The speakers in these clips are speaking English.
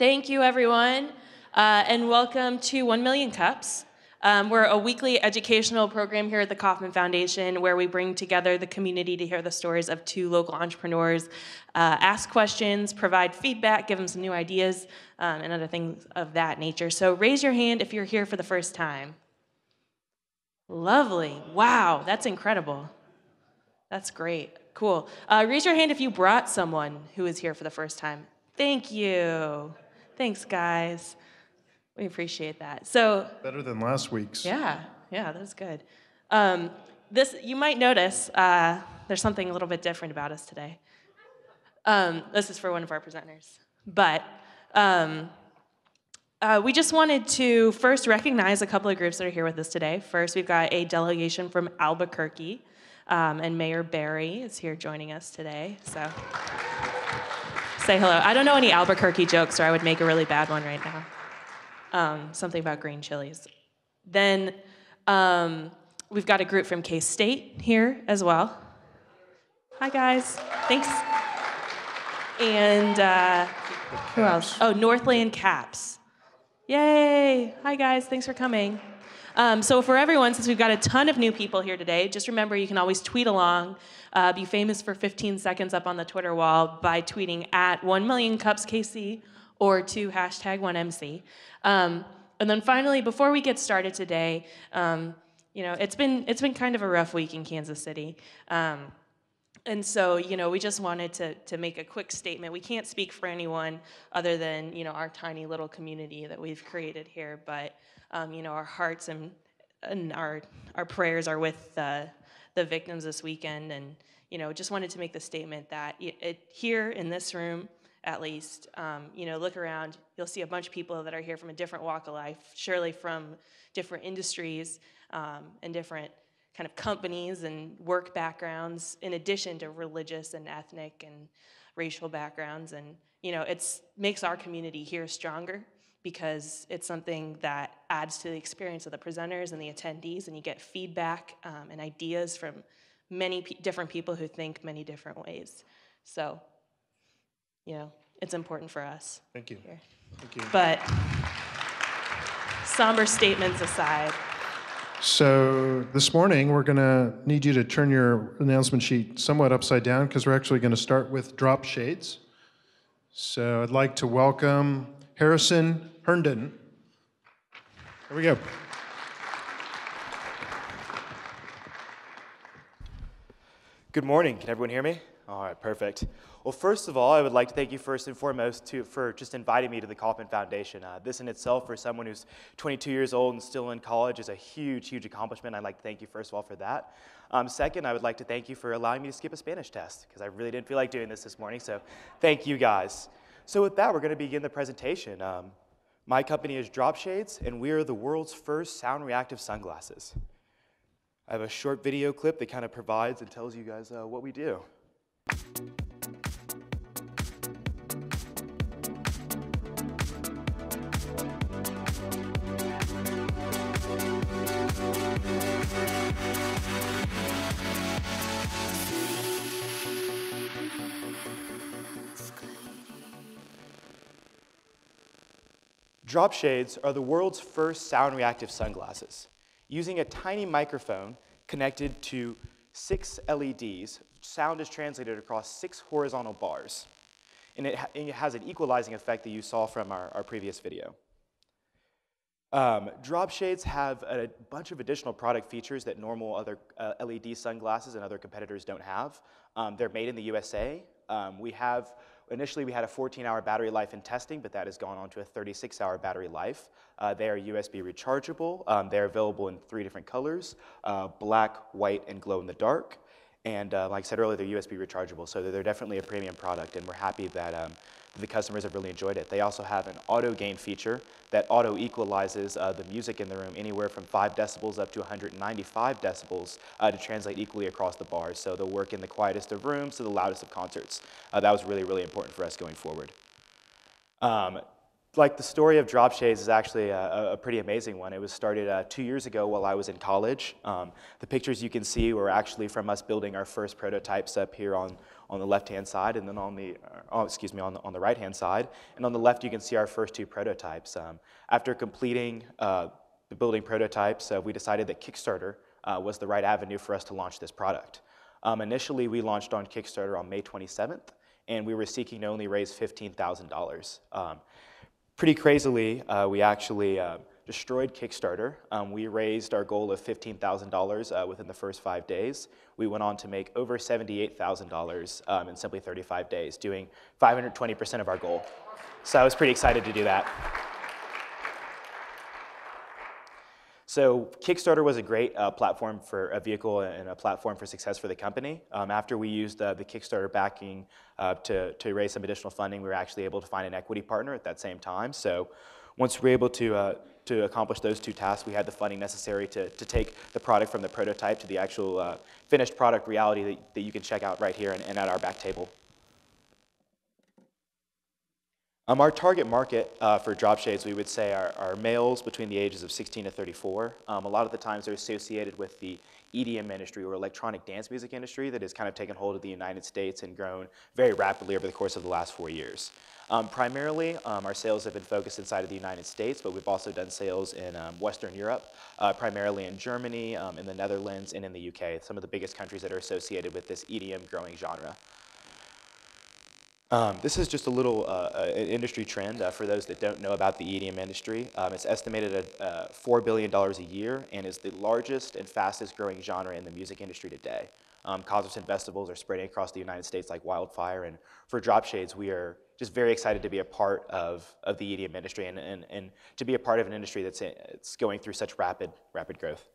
Thank you, everyone, and welcome to 1 Million Cups. We're a weekly educational program here at the Kauffman Foundation where we bring together the community to hear the stories of two local entrepreneurs, ask questions, provide feedback, give them some new ideas, and other things of that nature. So raise your hand if you're here for the first time. Lovely. Wow, that's incredible. That's great. Cool. Raise your hand if you brought someone who is here for the first time. Thank you. Thanks, guys. We appreciate that. So better than last week's. Yeah, that was good. You might notice there's something a little bit different about us today. This is for one of our presenters. But we just wanted to first recognize a couple of groups that are here with us today. First, we've got a delegation from Albuquerque, and Mayor Barry is here joining us today. So say hello. I don't know any Albuquerque jokes, or I would make a really bad one right now. Something about green chilies. Then we've got a group from K-State here as well. Hi, guys. Thanks. And who else? Oh, Northland Caps. Yay. Hi, guys. Thanks for coming. So for everyone, since we've got a ton of new people here today, just remember you can always tweet along. Be famous for 15 seconds up on the Twitter wall by tweeting at 1 Million Cups KC or to #1MC. And then finally, before we get started today, it's been kind of a rough week in Kansas City. And so, we just wanted to make a quick statement. We can't speak for anyone other than, our tiny little community that we've created here, but, our hearts and our prayers are with the victims this weekend, and, just wanted to make the statement that here in this room, at least, look around, you'll see a bunch of people that are here from a different walk of life, surely from different industries and different kind of companies and work backgrounds, in addition to religious and ethnic and racial backgrounds. And, it makes our community here stronger because it's something that adds to the experience of the presenters and the attendees, and you get feedback and ideas from many different people who think many different ways. So, it's important for us. Thank you. Here. Thank you. But somber statements aside. So this morning, we're going to need you to turn your announcement sheet somewhat upside down because we're actually going to start with DropShades. So I'd like to welcome Harrison Herndon. Here we go. Good morning. Can everyone hear me? All right, perfect. Well, first of all, I would like to thank you first and foremost for just inviting me to the Kauffman Foundation. This in itself, for someone who's 22 years old and still in college, is a huge, huge accomplishment. I'd like to thank you first of all for that. Second, I would like to thank you for allowing me to skip a Spanish test, because I really didn't feel like doing this morning, so thank you guys. So with that, we're going to begin the presentation. My company is DropShades, and we are the world's first sound-reactive sunglasses. I have a short video clip that kind of provides and tells you guys what we do. DropShades are the world's first sound-reactive sunglasses. Using a tiny microphone connected to 6 LEDs, sound is translated across 6 horizontal bars. And it has an equalizing effect that you saw from our previous video. DropShades have a bunch of additional product features that normal other LED sunglasses and other competitors don't have. They're made in the USA. Initially, we had a 14-hour battery life in testing, but that has gone on to a 36-hour battery life. They are USB rechargeable. They're available in 3 different colors, black, white, and glow-in-the-dark. And like I said earlier, they're USB rechargeable, so they're definitely a premium product, and we're happy that the customers have really enjoyed it. They also have an auto gain feature that auto equalizes the music in the room anywhere from 5 decibels up to 195 decibels to translate equally across the bars. So they'll work in the quietest of rooms to the loudest of concerts. That was really, really important for us going forward. like the story of DropShades is actually a pretty amazing one. It was started 2 years ago while I was in college. The pictures you can see were actually from us building our first prototypes up here on the left-hand side, and then on the on the right-hand side. And on the left, you can see our first 2 prototypes. After completing the building prototypes, we decided that Kickstarter was the right avenue for us to launch this product. Initially, we launched on Kickstarter on May 27th, and we were seeking to only raise $15,000. Pretty crazily, we actually destroyed Kickstarter. We raised our goal of $15,000 within the first 5 days. We went on to make over $78,000 in simply 35 days, doing 520% of our goal. So I was pretty excited to do that. So Kickstarter was a great platform for a vehicle and a platform for success for the company. After we used the Kickstarter backing to raise some additional funding, we were actually able to find an equity partner at that same time. So once we were able to accomplish those 2 tasks, we had the funding necessary to take the product from the prototype to the actual finished product reality that you can check out right here and at our back table. Our target market for DropShades, we would say, are males between the ages of 16 to 34. A lot of the times they're associated with the EDM industry or electronic dance music industry that has kind of taken hold of the United States and grown very rapidly over the course of the last 4 years. Primarily, our sales have been focused inside of the United States, but we've also done sales in Western Europe, primarily in Germany, in the Netherlands, and in the UK, some of the biggest countries that are associated with this EDM growing genre. This is just a little industry trend for those that don't know about the EDM industry. It's estimated at $4 billion a year and is the largest and fastest growing genre in the music industry today. Concerts and festivals are spreading across the United States like wildfire, and for DropShades, we are just very excited to be a part of the EDM industry and to be a part of an industry that's going through such rapid growth.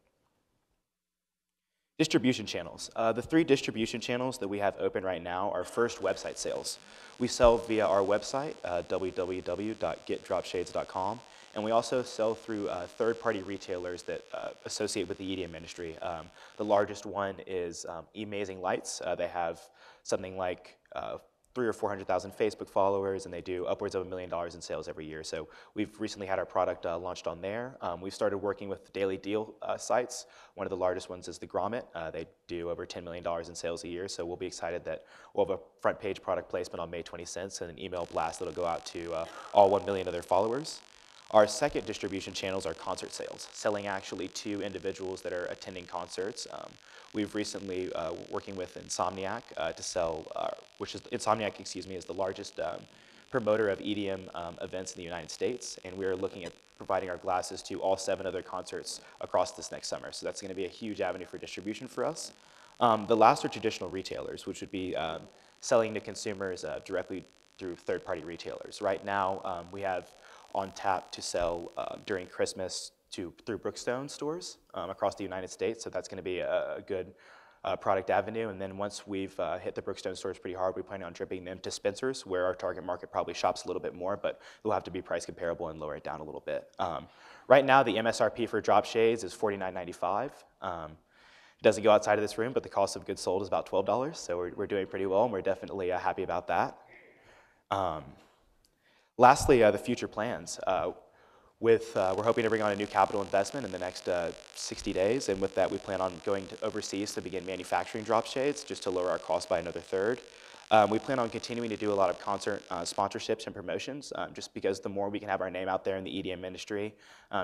Distribution channels. The 3 distribution channels that we have open right now are first, website sales. We sell via our website, www.getdropshades.com, and we also sell through third-party retailers that associate with the EDM industry. The largest one is Amazing Lights. They have something like 300,000 or 400,000 Facebook followers, and they do upwards of $1 million in sales every year. So we've recently had our product launched on there. We've started working with daily deal sites. One of the largest ones is the Grommet. They do over $10 million in sales a year, so we'll be excited that we'll have a front page product placement on May 26th and an email blast that'll go out to all 1 million of their followers. Our second distribution channels are concert sales, selling actually to individuals that are attending concerts. We've recently working with Insomniac to sell, Insomniac, is the largest promoter of EDM events in the United States, and we're looking at providing our glasses to all 7 of their concerts across this next summer. So that's going to be a huge avenue for distribution for us. The last are traditional retailers, which would be selling to consumers directly through third-party retailers. Right now, we have on tap to sell during Christmas through Brookstone stores across the United States, so that's going to be a good product avenue. And then once we've hit the Brookstone stores pretty hard, we plan on dripping them to Spencer's, where our target market probably shops a little bit more, but they'll have to be price comparable and lower it down a little bit. Right now, the MSRP for DropShades is $49.95. It doesn't go outside of this room, but the cost of goods sold is about $12, so we're doing pretty well, and we're definitely happy about that. Lastly, the future plans. We're hoping to bring on a new capital investment in the next 60 days, and with that, we plan on going overseas to begin manufacturing DropShades, just to lower our cost by another third. We plan on continuing to do a lot of concert sponsorships and promotions, just because the more we can have our name out there in the EDM industry,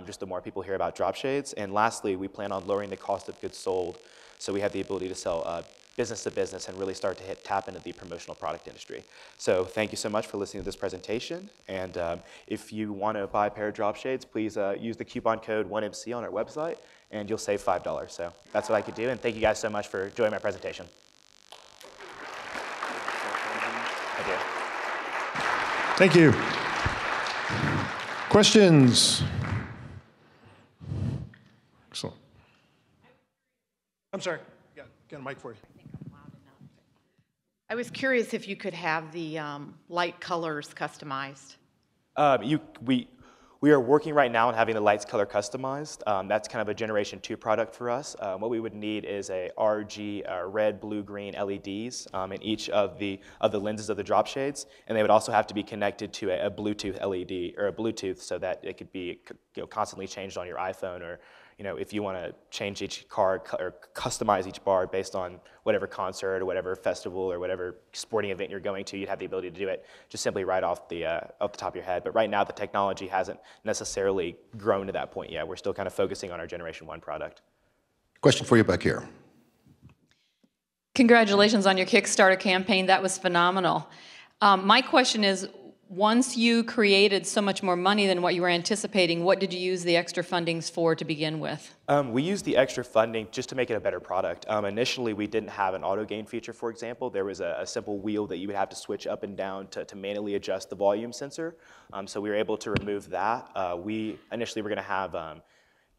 just the more people hear about DropShades. And lastly, we plan on lowering the cost of goods sold, so we have the ability to sell business to business and really start to tap into the promotional product industry. So thank you so much for listening to this presentation. And if you want to buy a pair of DropShades, please use the coupon code 1MC on our website, and you'll save $5. So that's what I could do. And thank you guys so much for joining my presentation. Thank you. Questions? Excellent. I'm sorry. Got a mic for you. I was curious if you could have the light colors customized. We We are working right now on having the lights color customized. That's kind of a Generation 2 product for us. What we would need is a RG, red, blue, green LEDs in each of the lenses of the drop shades, and they would also have to be connected to a Bluetooth LED or a Bluetooth so that it could be constantly changed on your iPhone, or if you want to change each car or customize each bar based on whatever concert or whatever festival or whatever sporting event you're going to, you'd have the ability to do it just simply right off the top of your head. But right now, the technology hasn't necessarily grown to that point yet. We're still kind of focusing on our Generation 1 product. Question for you back here. Congratulations on your Kickstarter campaign. That was phenomenal. My question is, once you created so much more money than what you were anticipating, what did you use the extra fundings for to begin with? We used the extra funding just to make it a better product. Initially, we didn't have an auto gain feature, for example. There was a simple wheel that you would have to switch up and down to manually adjust the volume sensor. So we were able to remove that. We initially were going to have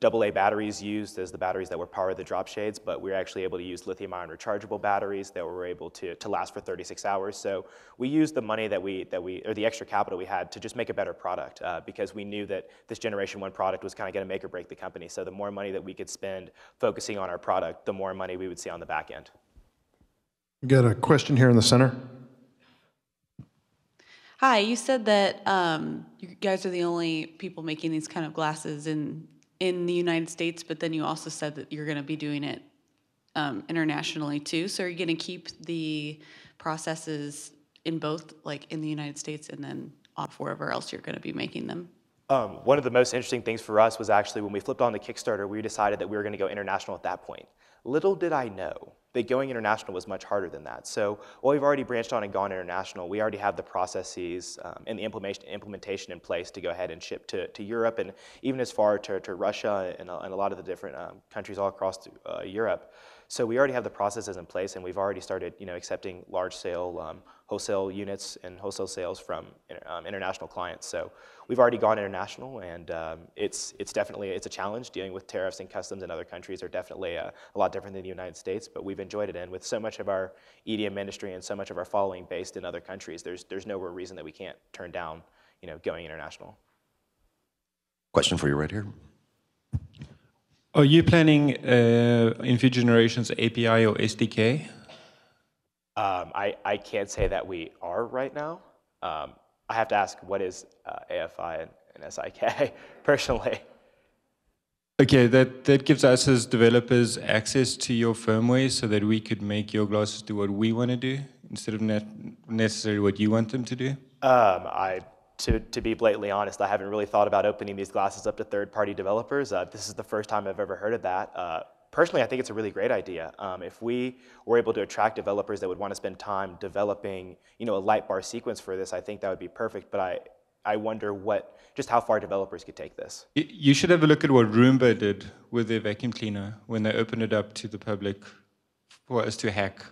AA batteries used as the batteries that were power the drop shades, but we were actually able to use lithium-ion rechargeable batteries that were able to last for 36 hours. So we used the money or the extra capital we had to just make a better product because we knew that this Generation 1 product was kind of going to make or break the company. So the more money that we could spend focusing on our product, the more money we would see on the back end. We got a question here in the center. Hi, you said that you guys are the only people making these kind of glasses in the United States, but then you also said that you're going to be doing it internationally too. So are you going to keep the processes in both, like in the United States and then off wherever else you're going to be making them? One of the most interesting things for us was actually when we flipped on the Kickstarter, we decided that we were going to go international at that point. Little did I know that going international was much harder than that. So while we've already branched on and gone international, we already have the processes and the implementation in place to go ahead and ship to Europe and even as far to Russia and a lot of the different countries all across Europe. So we already have the processes in place, and we've already started, accepting large-scale wholesale units and wholesale sales from international clients. So we've already gone international, and it's definitely a challenge. Dealing with tariffs and customs in other countries are definitely a lot different than the United States, but we've enjoyed it. And with so much of our EDM industry and so much of our following based in other countries, there's no real reason that we can't turn down, going international. Question for you right here. Are you planning in future generations API or SDK? I can't say that we are right now. I have to ask, what is AFI and SIK personally? Okay, that gives us as developers access to your firmware so that we could make your glasses do what we want to do instead of necessarily what you want them to do? To be blatantly honest, I haven't really thought about opening these glasses up to third-party developers. This is the first time I've ever heard of that. Personally, I think it's a really great idea. If we were able to attract developers that would want to spend time developing, a light bar sequence for this, I think that would be perfect. But I wonder just how far developers could take this. You should have a look at what Roomba did with their vacuum cleaner when they opened it up to the public for us to hack.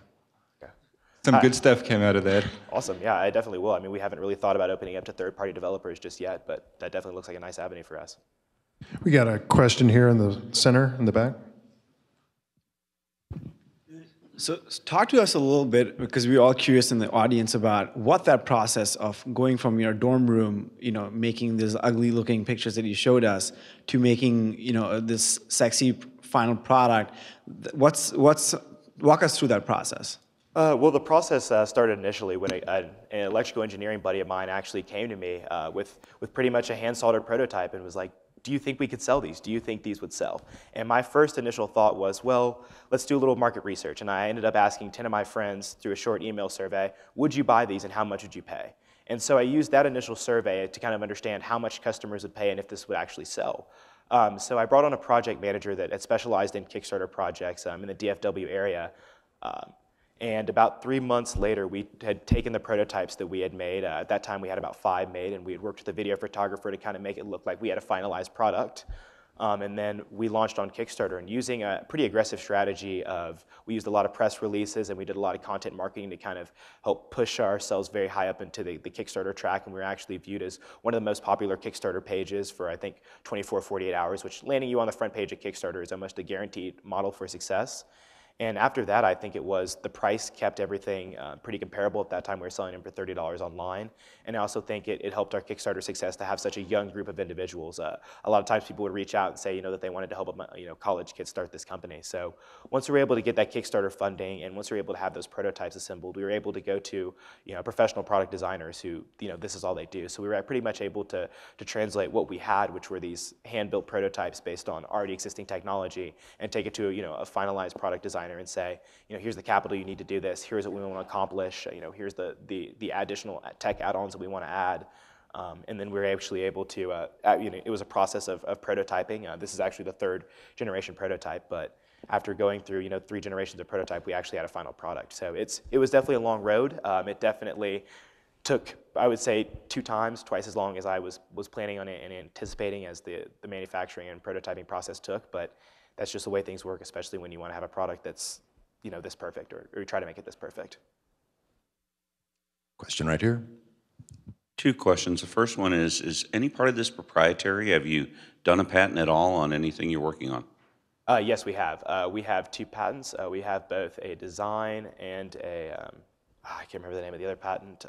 Some good stuff came out of that. Awesome, yeah, I definitely will. I mean, we haven't really thought about opening up to third-party developers just yet, but that definitely looks like a nice avenue for us. We got a question here in the center, in the back. So talk to us a little bit, because we're all curious in the audience about what that process of going from your dorm room, making these ugly-looking pictures that you showed us, to making, this sexy final product. Walk us through that process. Well, the process started initially when an electrical engineering buddy of mine actually came to me with pretty much a hand-soldered prototype and was like, do you think we could sell these? Do you think these would sell? And my first initial thought was, well, let's do a little market research. And I ended up asking 10 of my friends through a short email survey, would you buy these and how much would you pay? And so I used that initial survey to kind of understand how much customers would pay and if this would actually sell. So I brought on a project manager that had specialized in Kickstarter projects in the DFW area. And about 3 months later, we had taken the prototypes that we had made. At that time, we had about 5 made, and we had worked with a video photographer to kind of make it look like we had a finalized product. And then we launched on Kickstarter, and using a pretty aggressive strategy we used a lot of press releases, and we did a lot of content marketing to kind of help push ourselves very high up into the Kickstarter track. And we were actually viewed as one of the most popular Kickstarter pages for, I think, 24, 48 hours, which landing you on the front page of Kickstarter is almost a guaranteed model for success. And after that, I think it was the price kept everything pretty comparable. At that time, we were selling them for $30 online. And I also think it helped our Kickstarter success to have such a young group of individuals. A lot of times people would reach out and say, that they wanted to help college kids start this company. So once we were able to get that Kickstarter funding, and once we were able to have those prototypes assembled, we were able to go to professional product designers who this is all they do. So we were pretty much able to translate what we had, which were these hand-built prototypes based on already existing technology, and take it to a finalized product designer and say, here's the capital you need to do this. Here's what we want to accomplish. Here's the additional tech add-ons that we want to add. And then we were actually able to, it was a process of prototyping. This is actually the third generation prototype, but after going through 3 generations of prototype, we actually had a final product. So it was definitely a long road. It definitely took, I would say, twice as long as I was planning on it and anticipating as the manufacturing and prototyping process took. But that's just the way things work, especially when you want to have a product that's this perfect, or you try to make it this perfect. Question right here. 2 questions. The first one is any part of this proprietary? Have you done a patent at all on anything you're working on? Yes, we have. We have 2 patents. We have both a design and I can't remember the name of the other patent.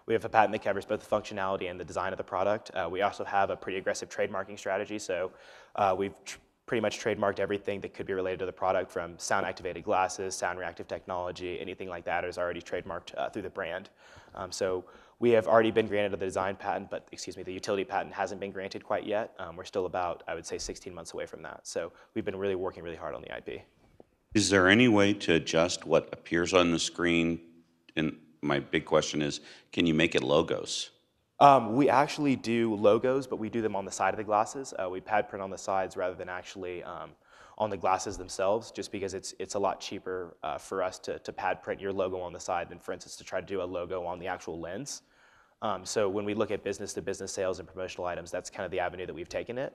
We have a patent that covers both the functionality and the design of the product. We also have a pretty aggressive trademarking strategy. So we've pretty much trademarked everything that could be related to the product, from sound-activated glasses, sound-reactive technology, anything like that is already trademarked through the brand. So we have already been granted the design patent, but the utility patent hasn't been granted quite yet. We're still about, I would say, 16 months away from that. So we've been really working really hard on the IP. Is there any way to adjust what appears on the screen? And my big question is, can you make it logos? We actually do logos, but we do them on the side of the glasses. We pad print on the sides rather than actually on the glasses themselves, just because it's a lot cheaper for us to pad print your logo on the side than, for instance, to try to do a logo on the actual lens. So when we look at business-to-business sales and promotional items, that's kind of the avenue that we've taken it.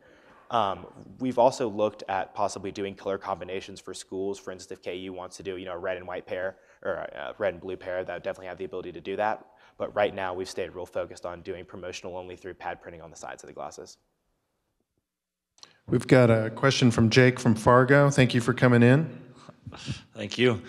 We've also looked at possibly doing color combinations for schools. For instance, if KU wants to do a red and white pair, or a red and blue pair, that would definitely have the ability to do that. But right now, we've stayed real focused on doing promotional only through pad printing on the sides of the glasses. We've got a question from Jake from Fargo. Thank you for coming in. Thank you.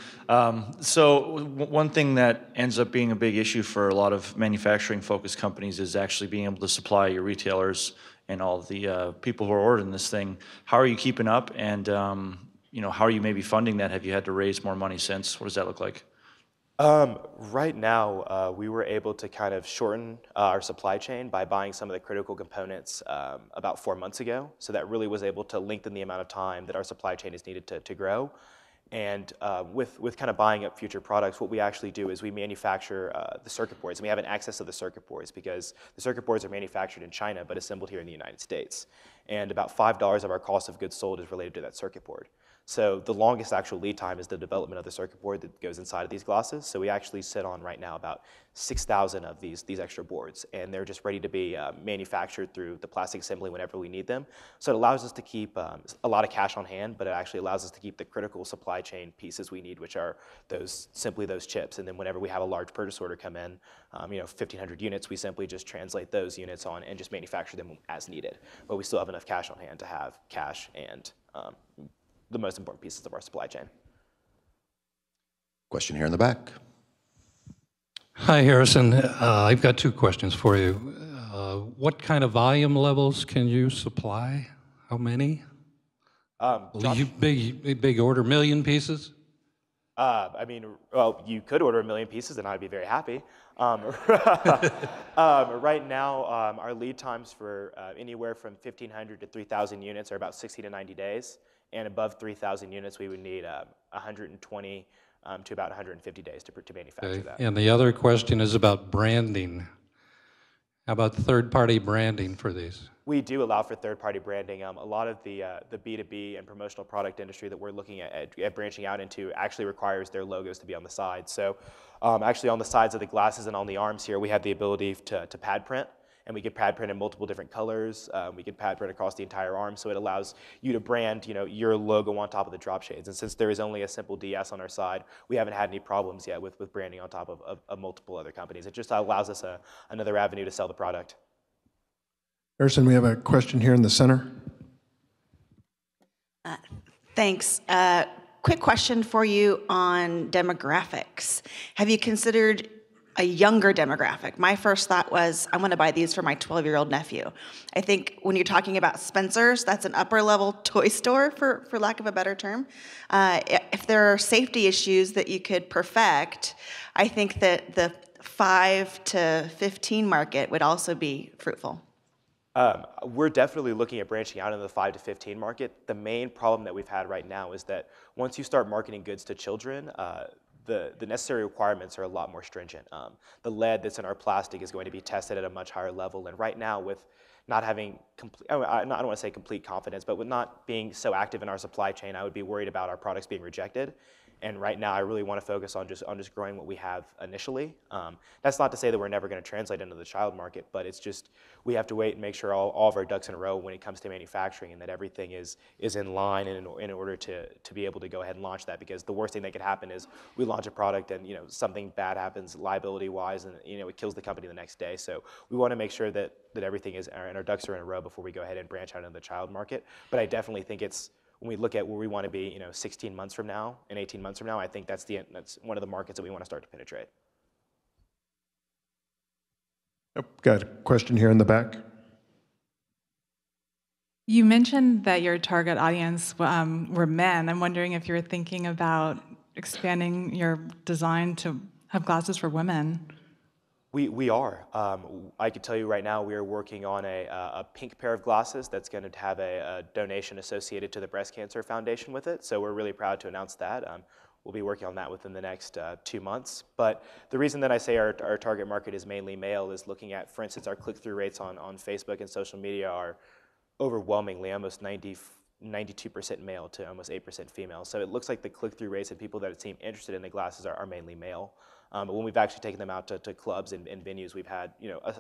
So one thing that ends up being a big issue for a lot of manufacturing-focused companies is actually being able to supply your retailers and all the people who are ordering this thing. How are you keeping up, and how are you maybe funding that? Have you had to raise more money since? What does that look like? Right now, we were able to kind of shorten our supply chain by buying some of the critical components about 4 months ago. So that really was able to lengthen the amount of time that our supply chain is needed to grow. And with kind of buying up future products, what we actually do is we manufacture the circuit boards, and we have an access to the circuit boards because the circuit boards are manufactured in China but assembled here in the United States. And about $5 of our cost of goods sold is related to that circuit board. So the longest actual lead time is the development of the circuit board that goes inside of these glasses. So we actually sit on right now about 6,000 of these extra boards, and they're just ready to be manufactured through the plastic assembly whenever we need them. So it allows us to keep a lot of cash on hand, but it actually allows us to keep the critical supply chain pieces we need, which are simply those chips. And then whenever we have a large purchase order come in, 1,500 units, we simply just translate those units on and just manufacture them as needed. But we still have enough cash on hand to have cash and the most important pieces of our supply chain. Question here in the back. Hi, Harrison. I've got 2 questions for you. What kind of volume levels can you supply? How many? You big order, 1 million pieces? Well, you could order 1 million pieces and I'd be very happy. Right now, our lead times for anywhere from 1,500 to 3,000 units are about 60 to 90 days. And above 3,000 units, we would need 120 to about 150 days to manufacture that. And the other question is about branding. How about third-party branding for these? We do allow for third-party branding. A lot of the B2B and promotional product industry that we're looking at branching out into actually requires their logos to be on the sides. So actually on the sides of the glasses and on the arms here, we have the ability to pad print. And we can pad print in multiple different colors. We can pad print across the entire arm, so it allows you to brand, your logo on top of the DropShades. And since there is only a simple DS on our side, we haven't had any problems yet with branding on top of multiple other companies. It just allows us another avenue to sell the product. Harrison, we have a question here in the center. Thanks. quick question for you on demographics. Have you considered a younger demographic? My first thought was, I want to buy these for my 12-year-old nephew. I think when you're talking about Spencer's, that's an upper-level toy store, for lack of a better term. If there are safety issues that you could perfect, I think that the 5 to 15 market would also be fruitful. We're definitely looking at branching out into the 5 to 15 market. The main problem that we've had right now is that once you start marketing goods to children, the necessary requirements are a lot more stringent. The lead that's in our plastic is going to be tested at a much higher level, and right now with not having complete, I don't want to say complete confidence, but with not being so active in our supply chain, I would be worried about our products being rejected. And right now, I really want to focus on just growing what we have initially. That's not to say that we're never going to translate into the child market, but it's just we have to wait and make sure all of our ducks in a row when it comes to manufacturing, and that everything is in line and in order to be able to go ahead and launch that. Because the worst thing that could happen is we launch a product and something bad happens liability-wise, and it kills the company the next day. So we want to make sure that everything is and our ducks are in a row before we go ahead and branch out into the child market. But I definitely think it's, when we look at where we want to be, 16 months from now and 18 months from now, I think that's one of the markets that we want to start to penetrate. Got a question here in the back. You mentioned that your target audience were men. I'm wondering if you're thinking about expanding your design to have glasses for women. We are. I can tell you right now we are working on a pink pair of glasses that's going to have a donation associated to the Breast Cancer Foundation with it. So we're really proud to announce that. We'll be working on that within the next 2 months. But the reason that I say our target market is mainly male is looking at, for instance, our click-through rates on Facebook and social media are overwhelmingly almost 92% male to almost 8% female. So it looks like the click-through rates and people that seem interested in the glasses are mainly male. But when we've actually taken them out to clubs and venues, we've had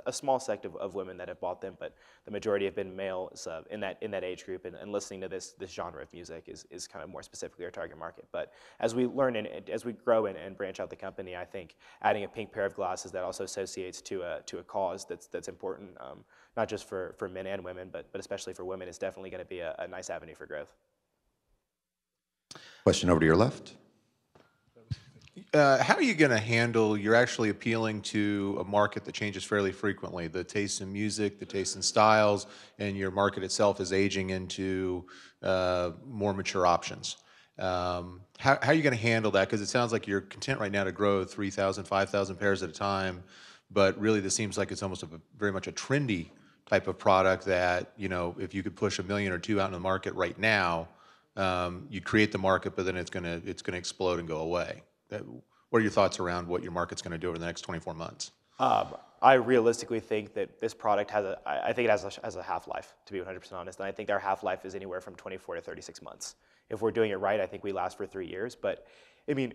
a small sect of women that have bought them, but the majority have been male in that age group. And listening to this genre of music is kind of more specifically our target market. But as we learn and as we grow and branch out the company, I think adding a pink pair of glasses that also associates to a cause that's important, not just for men and women, but especially for women, is definitely going to be a nice avenue for growth. Question over to your left. How are you going to handle, you're actually appealing to a market that changes fairly frequently, the taste in music, the taste in styles, and your market itself is aging into more mature options. How are you going to handle that? Because it sounds like you're content right now to grow 3,000, 5,000 pairs at a time, but really this seems like it's almost very much a trendy type of product that, if you could push 1 million or 2 out in the market right now, you create the market, but then it's going to explode and go away. What are your thoughts around what your market's going to do over the next 24 months? I realistically think that this product has a half-life, to be 100% honest. And I think our half-life is anywhere from 24 to 36 months. If we're doing it right, I think we last for 3 years. But I mean,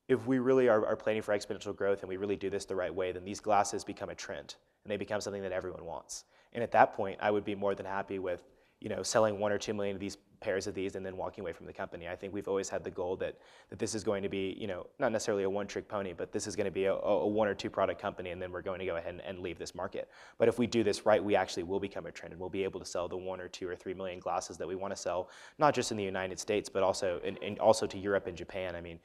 if we really are planning for exponential growth and we really do this the right way, then these glasses become a trend and they become something that everyone wants. And at that point, I would be more than happy with selling 1 or 2 million of these pairs of these and then walking away from the company. I think we've always had the goal that this is going to be, not necessarily a one-trick pony, but this is going to be a 1 or 2 product company, and then we're going to go ahead and leave this market. But if we do this right, we actually will become a trend, and we'll be able to sell the 1 or 2 or 3 million glasses that we want to sell, not just in the United States, but also also to Europe and Japan. I mean,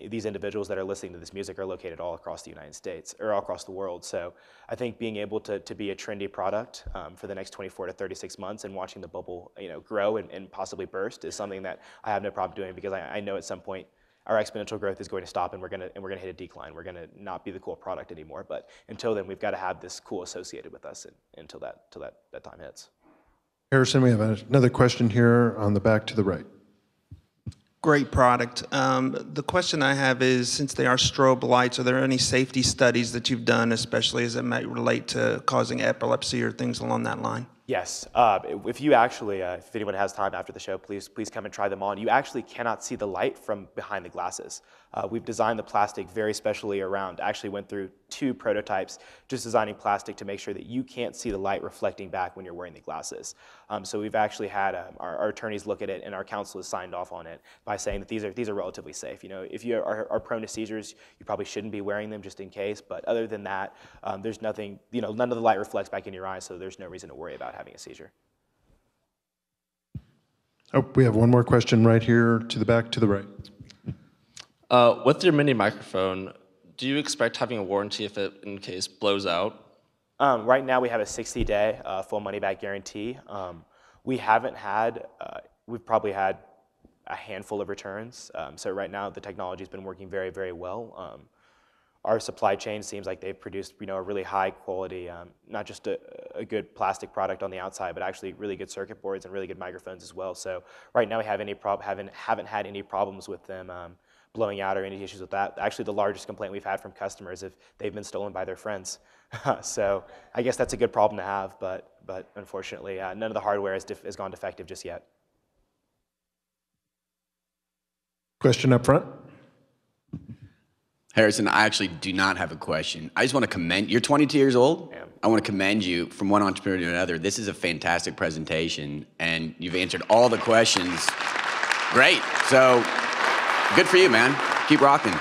these individuals that are listening to this music are located all across the United States, or all across the world. So I think being able to be a trendy product for the next 24 to 36 months and watching the bubble grow and possibly burst is something that I have no problem doing, because I know at some point our exponential growth is going to stop and we're gonna hit a decline. We're gonna not be the cool product anymore. But until then, we've got to have this cool associated with us until that time hits. Harrison, we have another question here on the back to the right. Great product. The question I have is, since they are strobe lights, are there any safety studies that you've done, especially as it might relate to causing epilepsy or things along that line? Yes. If you actually, if anyone has time after the show, please come and try them on. You actually cannot see the light from behind the glasses. We've designed the plastic very specially around, actually went through 2 prototypes, just designing plastic to make sure that you can't see the light reflecting back when you're wearing the glasses. So we've actually had our attorneys look at it, and our counsel has signed off on it by saying that these are relatively safe. If you are prone to seizures, you probably shouldn't be wearing them just in case. But other than that, there's nothing, none of the light reflects back in your eyes, so there's no reason to worry about having a seizure. Oh, we have one more question right here to the back, to the right. With your mini microphone, do you expect having a warranty if it, in case, blows out? Right now we have a 60-day full money-back guarantee. We haven't had, we've probably had a handful of returns. So right now the technology's been working very, very well. Our supply chain seems like they've produced, a really high quality, not just a good plastic product on the outside, but actually really good circuit boards and really good microphones as well. So right now we haven't had any problems with them blowing out or any issues with that. Actually, the largest complaint we've had from customers is they've been stolen by their friends. So I guess that's a good problem to have, but unfortunately, none of the hardware has gone defective just yet. Question up front. Harrison, I actually do not have a question. I just want to commend, you're 22 years old? Yeah. I want to commend you from one entrepreneur to another. This is a fantastic presentation, and you've answered all the questions. Great. So, good for you, man. Keep rocking.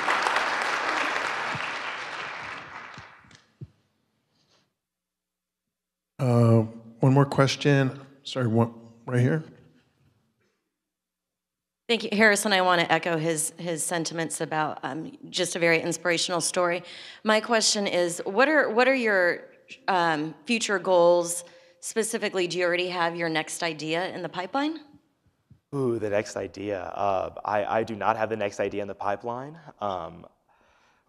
One more question. Sorry, one right here. Thank you, Harrison. I want to echo his sentiments about just a very inspirational story. My question is, what are your future goals? Specifically, do you already have your next idea in the pipeline? Ooh, the next idea. I do not have the next idea in the pipeline.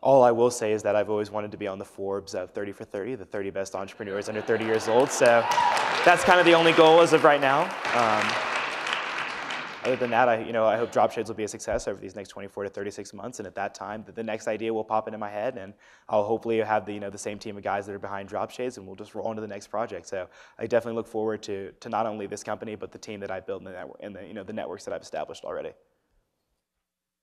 All I will say is that I've always wanted to be on the Forbes 30 for 30, the 30 best entrepreneurs under 30 years old. So that's kind of the only goal as of right now. Other than that, I hope DropShades will be a success over these next 24 to 36 months, and at that time, the next idea will pop into my head, and I'll hopefully have the same team of guys that are behind DropShades, and we'll just roll into the next project. So I definitely look forward to not only this company, but the team that I've built and the networks that I've established already.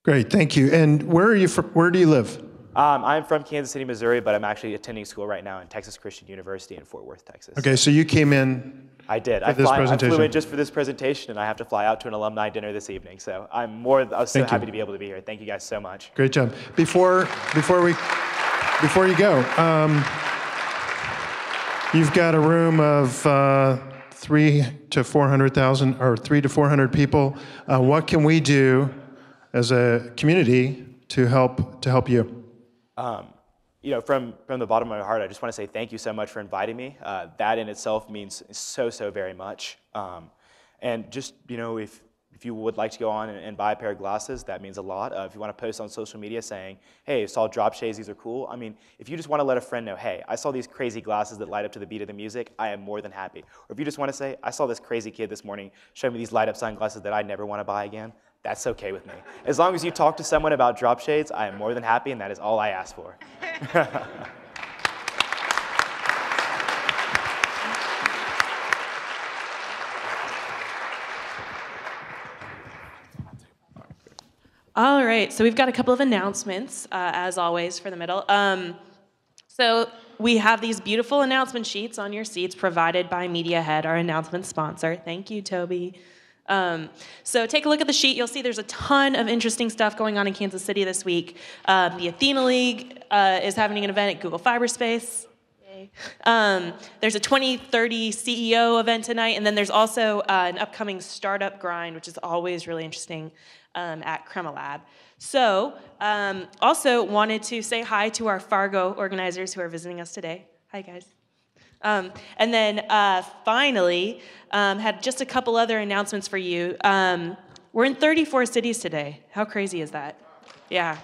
Great, thank you. And where are you from? Where do you live? I'm from Kansas City, Missouri, but I'm actually attending school right now in Texas Christian University in Fort Worth, Texas. Okay, so you came in. I did. I flew in just for this presentation, and I have to fly out to an alumni dinner this evening. So I was so happy to be able to be here. Thank you guys so much. Great job. Before you go, you've got a room of 300 to 400 people. What can we do as a community to help you? From the bottom of my heart, I just want to say thank you so much for inviting me. That in itself means so very much. And just, if you would like to go on and buy a pair of glasses, that means a lot. If you want to post on social media saying, hey, I saw DropShades, these are cool. I mean, if you just want to let a friend know, hey, I saw these crazy glasses that light up to the beat of the music, I am more than happy. Or if you just want to say, I saw this crazy kid this morning show me these light up sunglasses that I never want to buy again, that's okay with me. As long as you talk to someone about DropShades, I am more than happy, and that is all I ask for. All right, so we've got a couple of announcements, as always, for the middle. So we have these beautiful announcement sheets on your seats provided by MediaHead, our announcement sponsor. Thank you, Toby. So take a look at the sheet. You'll see there's a ton of interesting stuff going on in Kansas City this week. The Athena League is having an event at Google Fiberspace. There's a 2030 CEO event tonight, and then there's also an upcoming startup grind, which is always really interesting at Cremalab. So also wanted to say hi to our Fargo organizers who are visiting us today. Hi, guys. And then finally, had just a couple other announcements for you. We're in 34 cities today. How crazy is that? Yeah.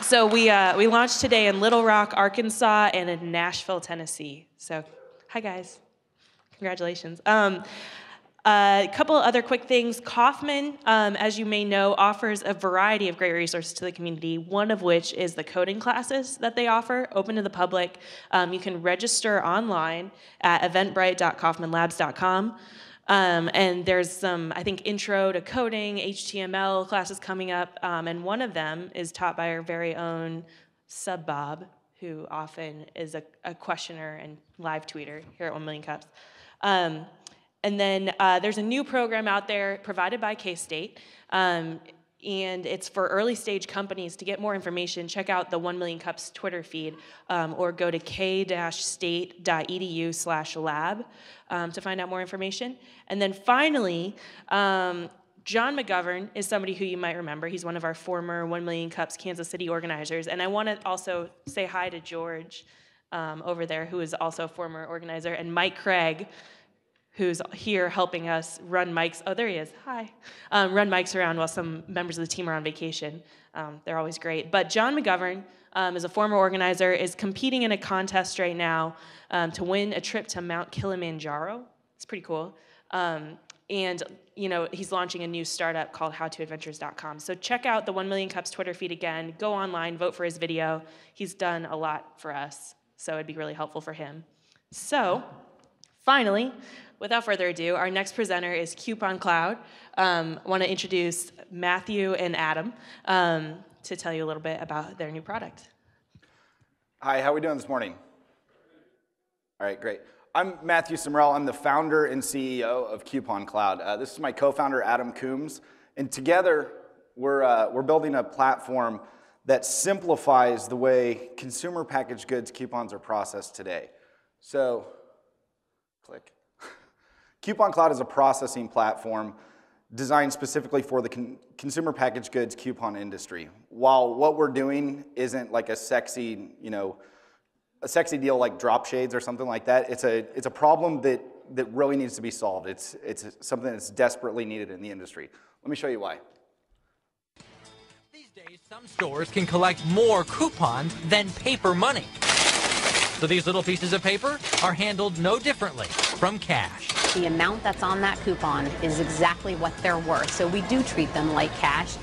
So we launched today in Little Rock, Arkansas, and in Nashville, Tennessee. So, hi guys. Congratulations. A couple of other quick things. Kauffman, as you may know, offers a variety of great resources to the community, one of which is the coding classes that they offer, open to the public. You can register online at eventbrite.kaufmanlabs.com. And there's some, I think, intro to coding, HTML classes coming up, and one of them is taught by our very own Sub-Bob, who often is a questioner and live tweeter here at 1 Million Cups. And then there's a new program out there provided by K-State. and it's for early stage companies. To get more information, check out the 1 Million Cups Twitter feed, or go to k-state.edu/lab to find out more information. And then finally, John McGovern is somebody who you might remember. He's one of our former 1 Million Cups Kansas City organizers. And I want to also say hi to George over there, who is also a former organizer, and Mike Craig, who's here helping us run mics. Oh, there he is. Hi. Run mics around while some members of the team are on vacation. They're always great. But John McGovern is a former organizer, is competing in a contest right now to win a trip to Mount Kilimanjaro. It's pretty cool. And he's launching a new startup called howtoadventures.com. So check out the 1 Million Cups Twitter feed again. Go online, vote for his video. He's done a lot for us, so it'd be really helpful for him. So finally, without further ado, our next presenter is Coupon Cloud. I want to introduce Matthew and Adam to tell you a little bit about their new product. Hi, how are we doing this morning? All right, great. I'm Matthew Simrell. I'm the founder and CEO of Coupon Cloud. This is my co-founder, Adam Coombs. And together, we're building a platform that simplifies the way consumer packaged goods coupons are processed today. So, click. Coupon Cloud is a processing platform designed specifically for the consumer packaged goods coupon industry. While what we're doing isn't like a sexy deal like DropShades or something like that, it's a problem that really needs to be solved. It's something that's desperately needed in the industry. Let me show you why. These days, some stores can collect more coupons than paper money. So these little pieces of paper are handled no differently from cash. The amount that's on that coupon is exactly what they're worth, so we do treat them like cash.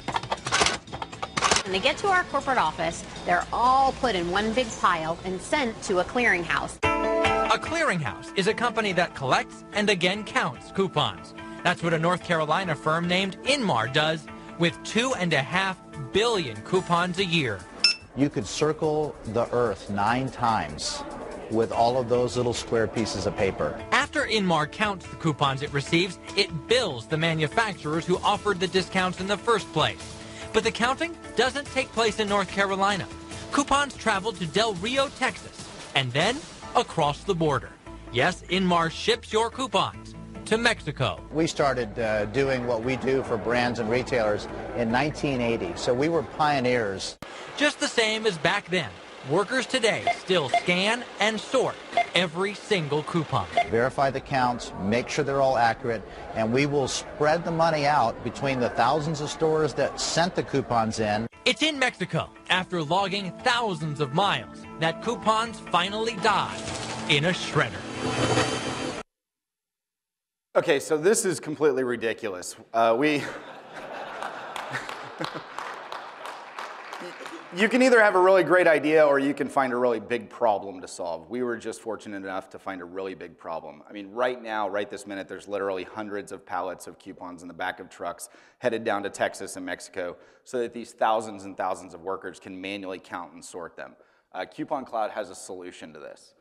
When they get to our corporate office, they're all put in one big pile and sent to a clearinghouse. A clearinghouse is a company that collects and again counts coupons. That's what a North Carolina firm named Inmar does with 2.5 billion coupons a year. You could circle the earth 9 times with all of those little square pieces of paper. After Inmar counts the coupons it receives, it bills the manufacturers who offered the discounts in the first place. But the counting doesn't take place in North Carolina. Coupons travel to Del Rio, Texas, and then across the border. Yes, Inmar ships your coupons to Mexico. We started doing what we do for brands and retailers in 1980, so we were pioneers. Just the same as back then, workers today still scan and sort every single coupon. Verify the counts, make sure they're all accurate, and we will spread the money out between the thousands of stores that sent the coupons in. It's in Mexico, after logging thousands of miles, that coupons finally die in a shredder. Okay, so this is completely ridiculous. You can either have a really great idea or you can find a really big problem to solve. We were just fortunate enough to find a really big problem. I mean, right now, right this minute, there's literally hundreds of pallets of coupons in the back of trucks headed down to Texas and Mexico so that these thousands and thousands of workers can manually count and sort them. Coupon Cloud has a solution to this.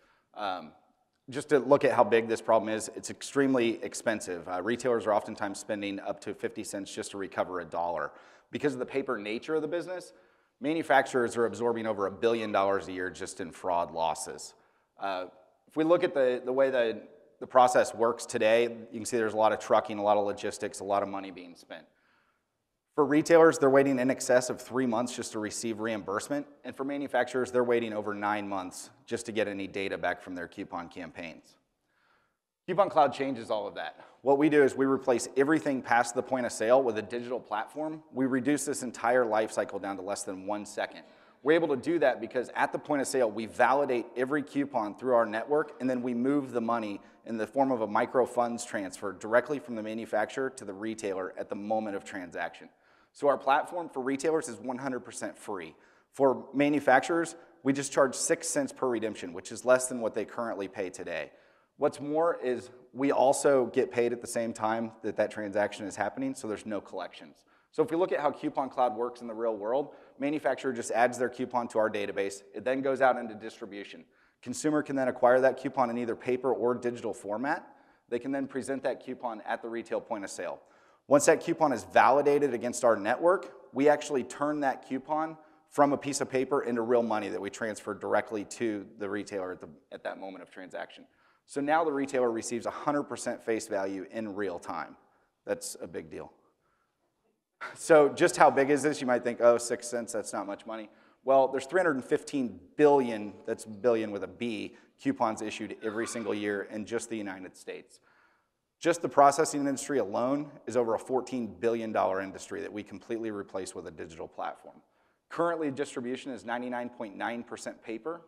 Just to look at how big this problem is, it's extremely expensive. Retailers are oftentimes spending up to 50 cents just to recover $1. Because of the paper nature of the business, manufacturers are absorbing over $1 billion a year just in fraud losses. If we look at the way the process works today, you can see there's a lot of trucking, a lot of logistics, a lot of money being spent. For retailers, they're waiting in excess of 3 months just to receive reimbursement. And for manufacturers, they're waiting over 9 months just to get any data back from their coupon campaigns. Coupon Cloud changes all of that. What we do is we replace everything past the point of sale with a digital platform. We reduce this entire life cycle down to less than 1 second. We're able to do that because at the point of sale, we validate every coupon through our network, and then we move the money in the form of a micro funds transfer directly from the manufacturer to the retailer at the moment of transaction. So our platform for retailers is 100% free. For manufacturers, we just charge 6 cents per redemption, which is less than what they currently pay today. What's more is we also get paid at the same time that that transaction is happening, so there's no collections. So if we look at how Coupon Cloud works in the real world, manufacturer just adds their coupon to our database. It then goes out into distribution. Consumer can then acquire that coupon in either paper or digital format. They can then present that coupon at the retail point of sale. Once that coupon is validated against our network, we actually turn that coupon from a piece of paper into real money that we transfer directly to the retailer at that moment of transaction. So now the retailer receives 100% face value in real time. That's a big deal. So just how big is this? You might think, oh, 6 cents, that's not much money. Well, there's 315 billion, that's billion with a B, coupons issued every single year in just the United States. Just the processing industry alone is over a $14 billion industry that we completely replace with a digital platform. Currently, distribution is 99.9% paper.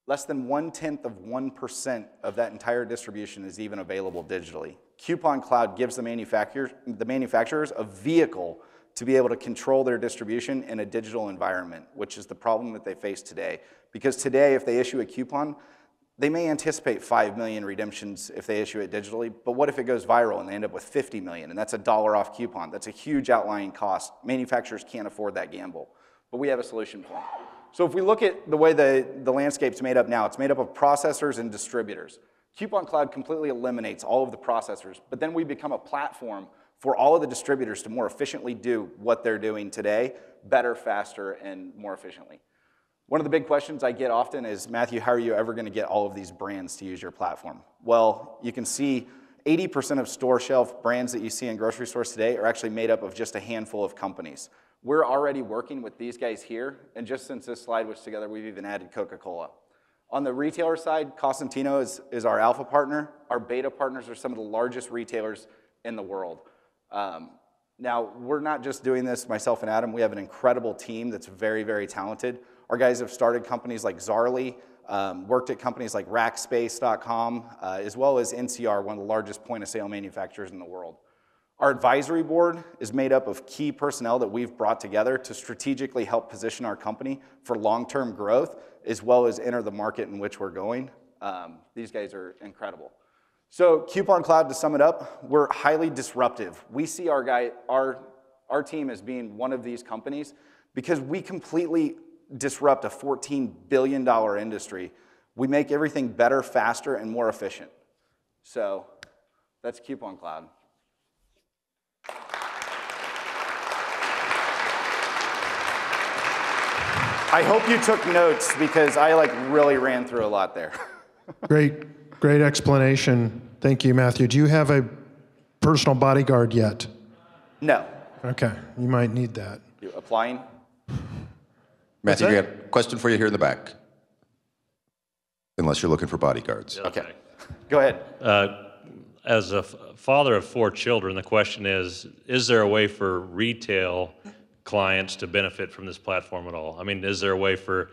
Less than 0.1% of that entire distribution is even available digitally. Coupon Cloud gives the manufacturers a vehicle to be able to control their distribution in a digital environment, which is the problem that they face today. Because today, if they issue a coupon, they may anticipate 5 million redemptions if they issue it digitally, but what if it goes viral and they end up with 50 million, and that's $1 off coupon? That's a huge outlying cost. Manufacturers can't afford that gamble, but we have a solution for them. So if we look at the way the landscape's made up now, it's made up of processors and distributors. Coupon Cloud completely eliminates all of the processors, but then we become a platform for all of the distributors to more efficiently do what they're doing today, better, faster, and more efficiently. One of the big questions I get often is, Matthew, how are you ever going to get all of these brands to use your platform? Well, you can see 80% of store shelf brands that you see in grocery stores today are actually made up of just a handful of companies. We're already working with these guys here, and just since this slide was together, we've even added Coca-Cola. On the retailer side, Costantino is our alpha partner. Our beta partners are some of the largest retailers in the world. Now, we're not just doing this, myself and Adam, we have an incredible team that's very, very talented. Our guys have started companies like Zarly, worked at companies like Rackspace.com, as well as NCR, one of the largest point-of-sale manufacturers in the world. Our advisory board is made up of key personnel that we've brought together to strategically help position our company for long-term growth, as well as enter the market in which we're going. These guys are incredible. So Coupon Cloud, to sum it up, we're highly disruptive. We see our team as being one of these companies because we completely disrupt a $14 billion industry. We make everything better, faster, and more efficient. So that's Coupon Cloud. I hope you took notes because I really ran through a lot there. Great explanation. Thank you, Matthew. Do you have a personal bodyguard yet? No. Okay, you might need that. You applying? Matthew, we got a question for you here in the back. Unless you're looking for bodyguards. Okay, go ahead. As a father of 4 children, the question is there a way for retail clients to benefit from this platform at all? I mean, is there a way for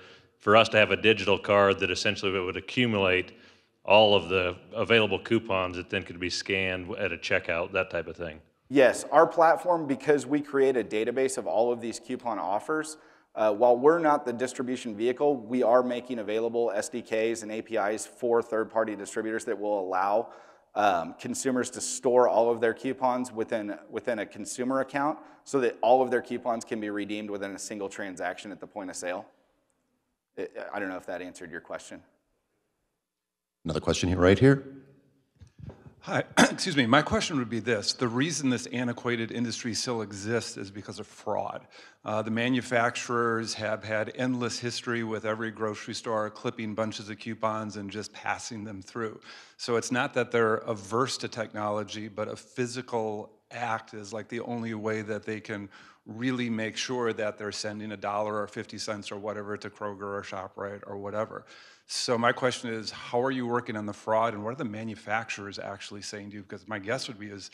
us to have a digital card that essentially would accumulate all of the available coupons that then could be scanned at a checkout, that type of thing? Yes, our platform, because we create a database of all of these coupon offers, while we're not the distribution vehicle, we are making available SDKs and APIs for third-party distributors that will allow consumers to store all of their coupons within a consumer account so that all of their coupons can be redeemed within a single transaction at the point of sale. I don't know if that answered your question. Another question here, right here. Hi, excuse me. My question would be this. The reason this antiquated industry still exists is because of fraud. The manufacturers have had endless history with every grocery store clipping bunches of coupons and just passing them through. So it's not that they're averse to technology, but a physical act is like the only way that they can really make sure that they're sending $1 or 50 cents or whatever to Kroger or ShopRite or whatever. So my question is, how are you working on the fraud, and what are the manufacturers actually saying to you? Because my guess would be is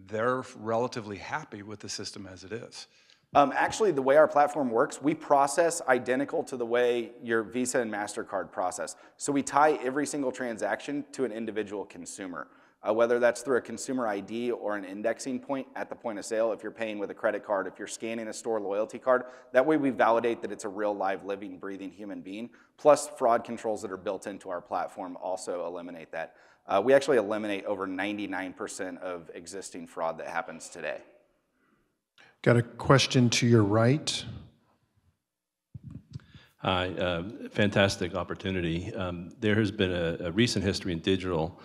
they're relatively happy with the system as it is. Actually, the way our platform works, we process identical to the way your Visa and MasterCard process. So we tie every single transaction to an individual consumer, whether that's through a consumer ID or an indexing point at the point of sale. If you're paying with a credit card, if you're scanning a store loyalty card, that way we validate that it's a real, live, living, breathing human being. Plus, fraud controls that are built into our platform also eliminate that. We actually eliminate over 99% of existing fraud that happens today. Got a question to your right. Hi, fantastic opportunity. There has been a recent history in digital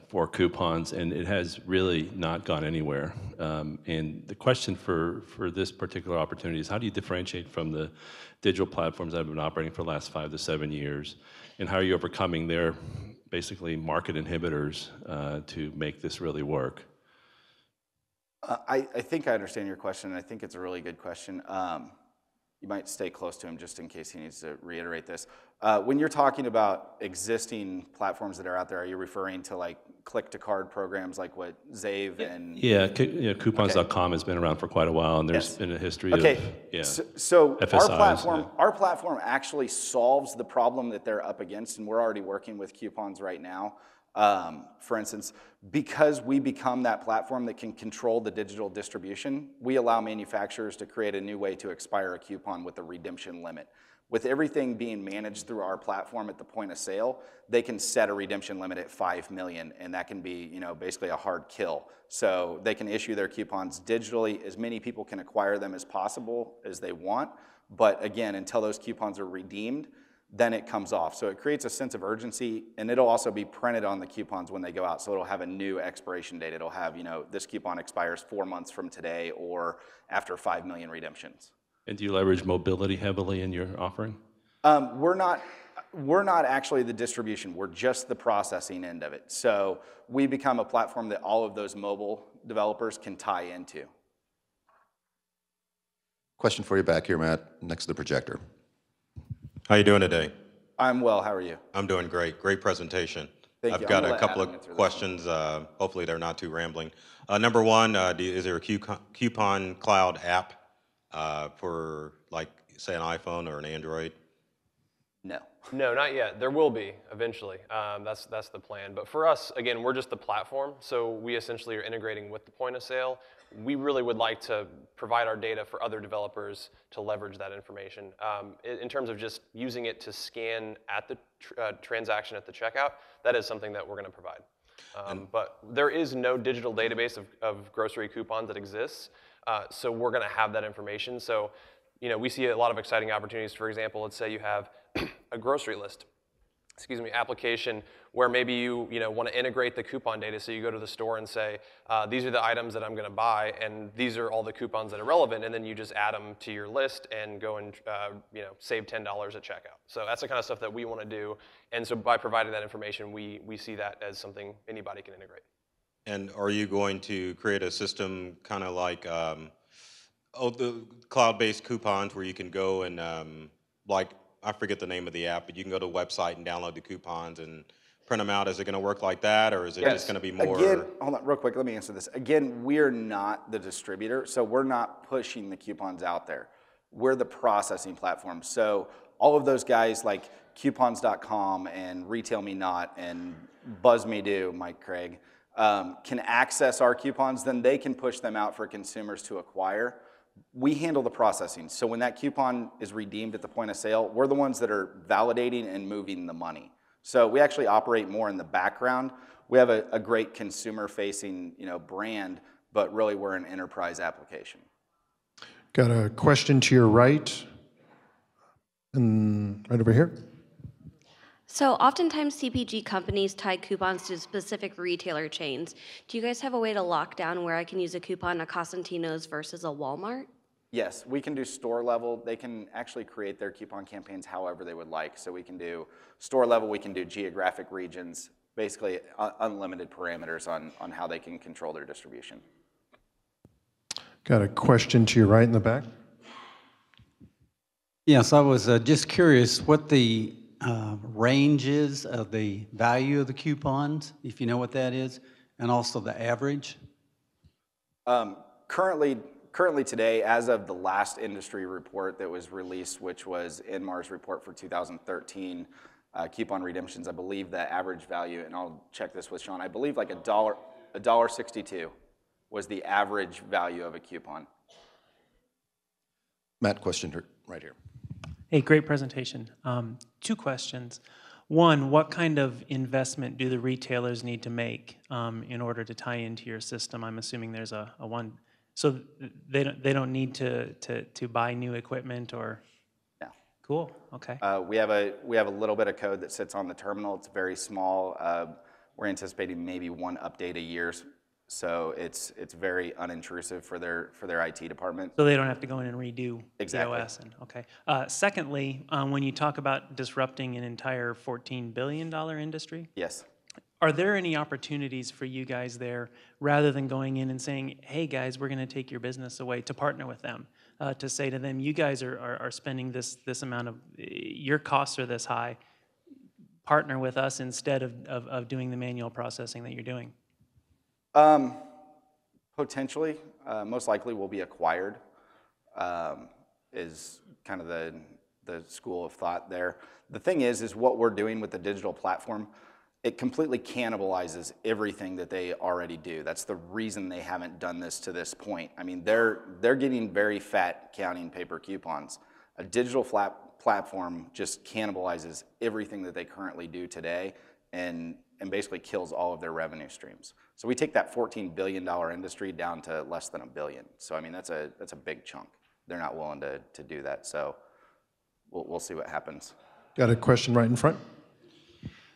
for coupons, and it has really not gone anywhere. And the question for this particular opportunity is, how do you differentiate from the digital platforms that have been operating for the last 5 to 7 years, and how are you overcoming their basically market inhibitors to make this really work? I think I understand your question, and I think it's a really good question. You might stay close to him just in case he needs to reiterate this. When you're talking about existing platforms that are out there, are you referring to like click-to-card programs like what Zave and... Yeah, coupons.com has been around for quite a while, and there's been a history of So FSIs. our platform actually solves the problem that they're up against, and we're already working with coupons right now. For instance, because we become that platform that can control the digital distribution, we allow manufacturers to create a new way to expire a coupon with a redemption limit. With everything being managed through our platform at the point of sale, they can set a redemption limit at 5 million, and that can be, you know, basically a hard kill. So they can issue their coupons digitally. As many people can acquire them as possible as they want, but again, until those coupons are redeemed, then it comes off. So it creates a sense of urgency, and it'll also be printed on the coupons when they go out. So it'll have a new expiration date. It'll have, you know, this coupon expires 4 months from today or after 5 million redemptions. And do you leverage mobility heavily in your offering? We're not actually the distribution. We're just the processing end of it. So we become a platform that all of those mobile developers can tie into. Question for you back here, Matt, next to the projector. How you doing today? I'm well. How are you? I'm doing great. Great presentation. Thank I've you. got a couple of questions. Hopefully they're not too rambling. Number one, is there a coupon cloud app for, like, say, an iPhone or an Android? No. No, not yet. There will be eventually. That's the plan. But for us, again, we're just the platform, so we essentially are integrating with the point of sale. We really would like to provide our data for other developers to leverage that information. In terms of just using it to scan at the transaction at the checkout, that is something that we're going to provide. But there is no digital database of grocery coupons that exists, so we're going to have that information. So, you know, we see a lot of exciting opportunities. For example, let's say you have a grocery list, application where maybe you want to integrate the coupon data. So you go to the store and say, these are the items that I'm going to buy, and these are all the coupons that are relevant, and then you just add them to your list and go and save $10 at checkout. So that's the kind of stuff that we want to do. And so by providing that information, we see that as something anybody can integrate. And are you going to create a system kind of like the cloud-based coupons where you can go and like, I forget the name of the app, but you can go to a website and download the coupons and print them out. Is it going to work like that, or is it just going to be more? Again, hold on real quick, let me answer this. Again, we're not the distributor, so we're not pushing the coupons out there. We're the processing platform. So all of those guys like coupons.com and Retail Me Not and Buzz Me Do, Mike Craig, can access our coupons, then they can push them out for consumers to acquire. We handle the processing. So when that coupon is redeemed at the point of sale, we're the ones that are validating and moving the money. So we actually operate more in the background. We have a great consumer-facing, brand, but really we're an enterprise application. Got a question to your right, and right over here. So oftentimes CPG companies tie coupons to specific retailer chains. Do you guys have a way to lock down where I can use a coupon at Costantino's versus a Walmart? Yes, we can do store level. They can actually create their coupon campaigns however they would like. So we can do store level, we can do geographic regions, basically unlimited parameters on how they can control their distribution. Got a question to your right in the back. Yes, I was just curious what the range is of the value of the coupons, if you know what that is, and also the average? Currently today, as of the last industry report that was released, which was Inmar's report for 2013, coupon redemptions, I believe the average value, and I'll check this with Sean, I believe like $1.62 was the average value of a coupon. Matt, question right here. Hey, great presentation. 2 questions. One, what kind of investment do the retailers need to make in order to tie into your system? I'm assuming there's a one. So they don't need to buy new equipment or? Cool. Okay. We have a little bit of code that sits on the terminal. It's very small. We're anticipating maybe one update a year, so it's very unintrusive for their IT department. So they don't have to go in and redo Exactly. the OS. And, okay. Secondly, when you talk about disrupting an entire $14 billion industry, yes. Are there any opportunities for you guys there, rather than going in and saying, hey guys, we're going to take your business away, to partner with them, to say to them, you guys are spending this amount of, your costs are this high, partner with us instead of doing the manual processing that you're doing? Potentially. Most likely we'll be acquired, is kind of the school of thought there. The thing is what we're doing with the digital platform, it completely cannibalizes everything that they already do. That's the reason they haven't done this to this point. I mean, they're getting very fat counting paper coupons. A digital platform just cannibalizes everything that they currently do today and basically kills all of their revenue streams. So we take that $14 billion industry down to less than $1 billion. So I mean, that's a big chunk. They're not willing to do that. So we'll see what happens. Got a question right in front.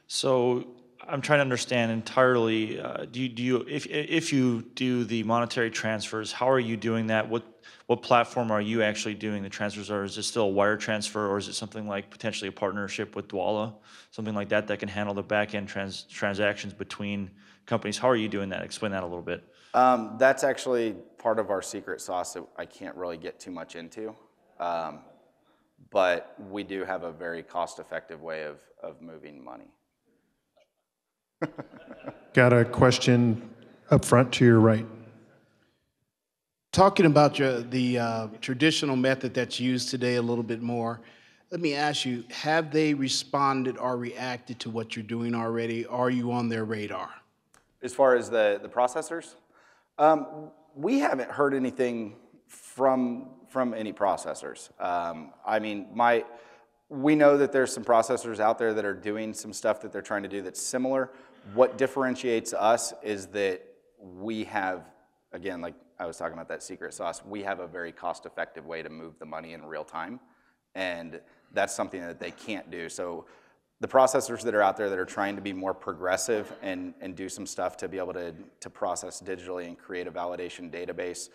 So I'm trying to understand entirely. If you do the monetary transfers, how are you doing that? What platform are you actually doing the transfers? Or is it still a wire transfer, or is it something like potentially a partnership with Dwala, something like that can handle the back end transactions between companies? How are you doing that? Explain that a little bit. That's actually part of our secret sauce that I can't really get too much into. But we do have a very cost-effective way of moving money. Got a question up front to your right. Talking about the traditional method that's used today a little bit more, let me ask you, have they responded or reacted to what you're doing already? Are you on their radar? As far as the processors, we haven't heard anything from any processors. I mean, we know that there's some processors out there that are doing some stuff that they're trying to do that's similar. What differentiates us is that we have, again, like I was talking about that secret sauce, we have a very cost-effective way to move the money in real time, and that's something that they can't do. So the processors that are out there that are trying to be more progressive and do some stuff to be able to process digitally and create a validation database,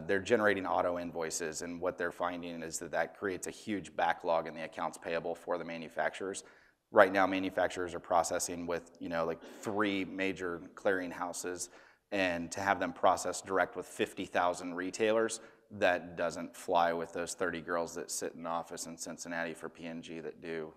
they're generating auto invoices, and what they're finding is that creates a huge backlog in the accounts payable for the manufacturers. Right now, manufacturers are processing with, like 3 major clearing houses, and to have them process direct with 50,000 retailers, that doesn't fly with those 30 girls that sit in the office in Cincinnati for P&G that do,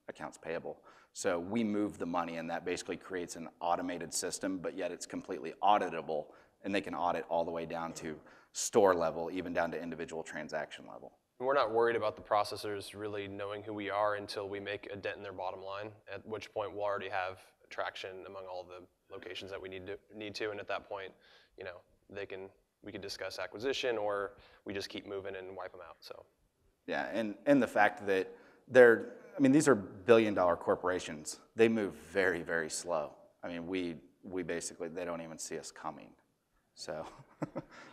accounts payable. So we move the money, and that basically creates an automated system, but yet it's completely auditable, and they can audit all the way down to store level, even down to individual transaction level. We're not worried about the processors really knowing who we are until we make a dent in their bottom line, at which point we'll already have traction among all the locations that we need to, and at that point, we can discuss acquisition, or we just keep moving and wipe them out. So, yeah, and the fact that these are billion-dollar corporations. They move very, very slow. I mean, we basically, they don't even see us coming. So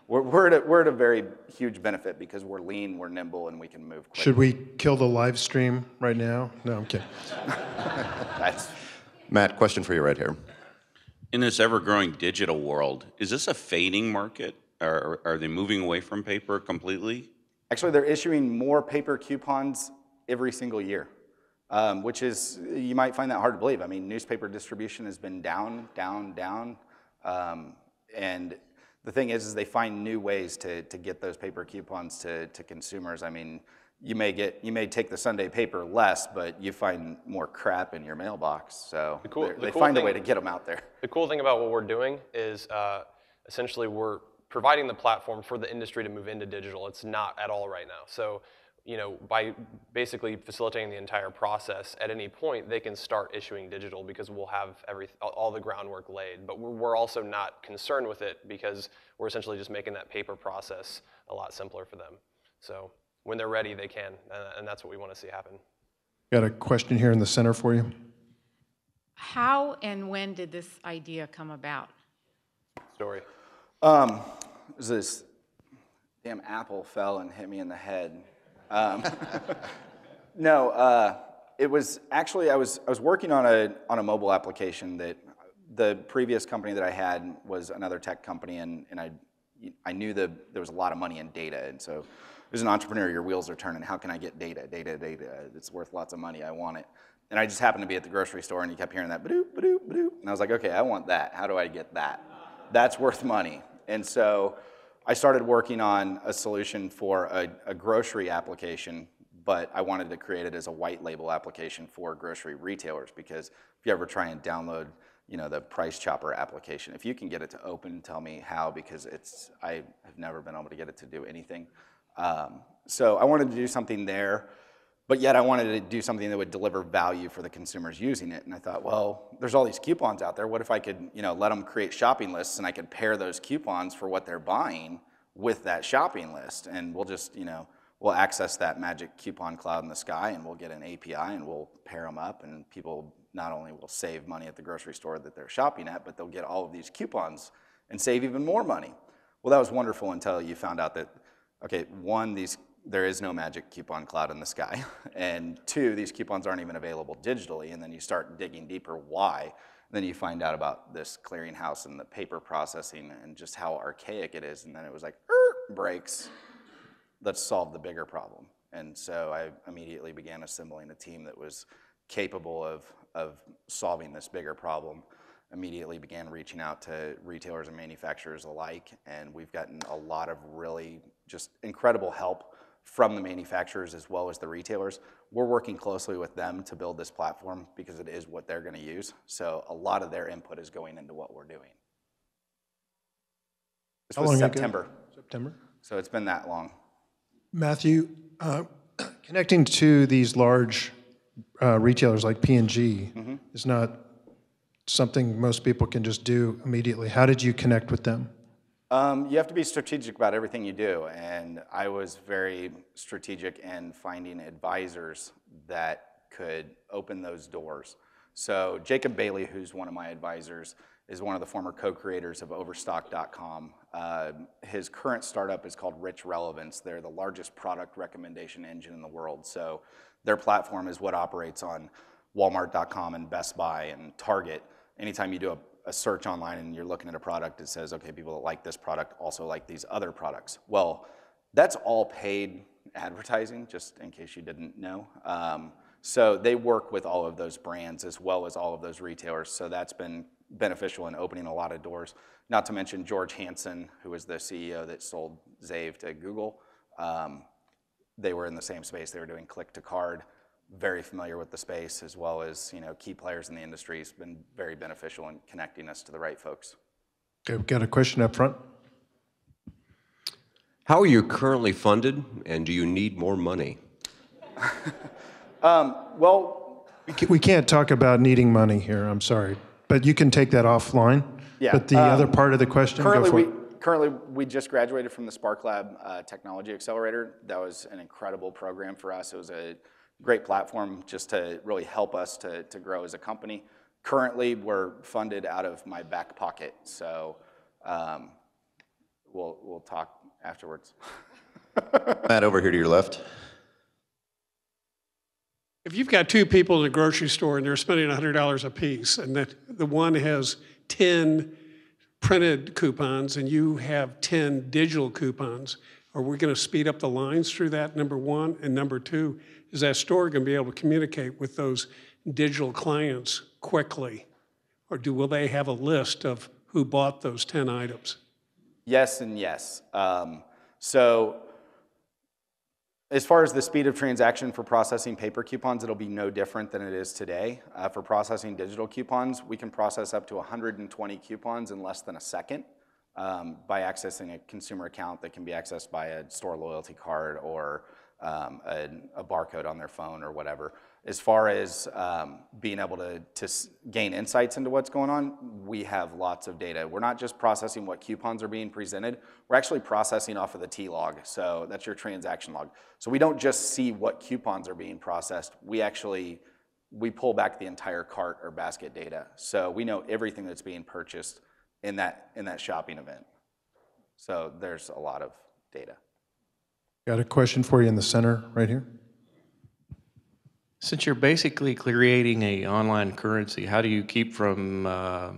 we're at a very huge benefit because we're lean, we're nimble, and we can move quickly. Should we kill the live stream right now? No, I'm kidding. Matt, question for you right here. In this ever-growing digital world, is this a fading market? Or are they moving away from paper completely? Actually, they're issuing more paper coupons every single year, which is, you might find that hard to believe. I mean, newspaper distribution has been down. And the thing is they find new ways to get those paper coupons to consumers. I mean, you may take the Sunday paper less, but you find more crap in your mailbox. So they find a way to get them out there. The cool thing about what we're doing is essentially we're providing the platform for the industry to move into digital. It's not at all right now. So, by basically facilitating the entire process, at any point they can start issuing digital because we'll have all the groundwork laid. But we're also not concerned with it because we're essentially just making that paper process a lot simpler for them. So when they're ready, they can, and that's what we want to see happen. Got a question here in the center for you. How and when did this idea come about? Story. This damn apple fell and hit me in the head. No, it was actually I was working on a mobile application that the previous company that I had was another tech company, and I knew that there was a lot of money in data, and so as an entrepreneur, your wheels are turning. How can I get data? Data. It's worth lots of money. I want it. And I just happened to be at the grocery store, and you kept hearing that ba-doop, ba-doop, ba-doop. And I was like, okay, I want that. How do I get that? That's worth money. And so I started working on a solution for a grocery application, but I wanted to create it as a white label application for grocery retailers, because if you ever try and download, the Price Chopper application, if you can get it to open, tell me how, because I have never been able to get it to do anything. So I wanted to do something there, but yet I wanted to do something that would deliver value for the consumers using it. And I thought, well, there's all these coupons out there. What if I could, let them create shopping lists, and I could pair those coupons for what they're buying with that shopping list, and we'll just, we'll access that magic coupon cloud in the sky, and we'll get an API, and we'll pair them up, and people not only will save money at the grocery store that they're shopping at, but they'll get all of these coupons and save even more money. Well, that was wonderful until you found out that, okay, one, there is no magic coupon cloud in the sky, and two, these coupons aren't even available digitally, and then you start digging deeper why, and then you find out about this clearinghouse and the paper processing and just how archaic it is, and then it was like, breaks, let's solve the bigger problem. And so I immediately began assembling a team that was capable of solving this bigger problem, immediately began reaching out to retailers and manufacturers alike, and we've gotten a lot of really just incredible help from the manufacturers as well as the retailers. We're working closely with them to build this platform because it is what they're going to use. So a lot of their input is going into what we're doing. This was September. September. So it's been that long. Matthew, connecting to these large retailers like P&G is not something most people can just do immediately. How did you connect with them? You have to be strategic about everything you do, and I was very strategic in finding advisors that could open those doors. So Jacob Bailey, who's one of my advisors, is one of the former co-creators of Overstock.com. His current startup is called Rich Relevance. They're the largest product recommendation engine in the world. So their platform is what operates on Walmart.com and Best Buy and Target. Anytime you do a search online and you're looking at a product, it says, okay, people that like this product also like these other products. Well, that's all paid advertising, just in case you didn't know. So they work with all of those brands as well as all of those retailers. So that's been beneficial in opening a lot of doors. Not to mention George Hansen, who was the CEO that sold Zave to Google. They were in the same space. They were doing click to card. Very familiar with the space, as well as key players in the industry. Has been very beneficial in connecting us to the right folks. Okay, we've got a question up front. How are you currently funded, and do you need more money? Well, we can't talk about needing money here. I'm sorry, but you can take that offline. Yeah. But the other part of the question, go for it. Currently, we just graduated from the Spark Lab Technology Accelerator. That was an incredible program for us. It was a great platform just to really help us to grow as a company. Currently, we're funded out of my back pocket, so we'll talk afterwards. Matt, over here to your left. If you've got two people in a grocery store and they're spending $100 a piece, and the one has 10 printed coupons and you have 10 digital coupons, are we going to speed up the lines through that, number one? And number two, is that store going to be able to communicate with those digital clients quickly? Or will they have a list of who bought those 10 items? Yes and yes. So as far as the speed of transaction for processing paper coupons, it'll be no different than it is today. For processing digital coupons, we can process up to 120 coupons in less than a second by accessing a consumer account that can be accessed by a store loyalty card or a barcode on their phone or whatever. As far as being able to gain insights into what's going on, we have lots of data. We're not just processing what coupons are being presented, we're actually processing off of the T-log, so that's your transaction log. So we don't just see what coupons are being processed, we pull back the entire cart or basket data. So we know everything that's being purchased in that shopping event. So there's a lot of data. Got a question for you in the center right here. Since you're basically creating a online currency, how do you keep from, I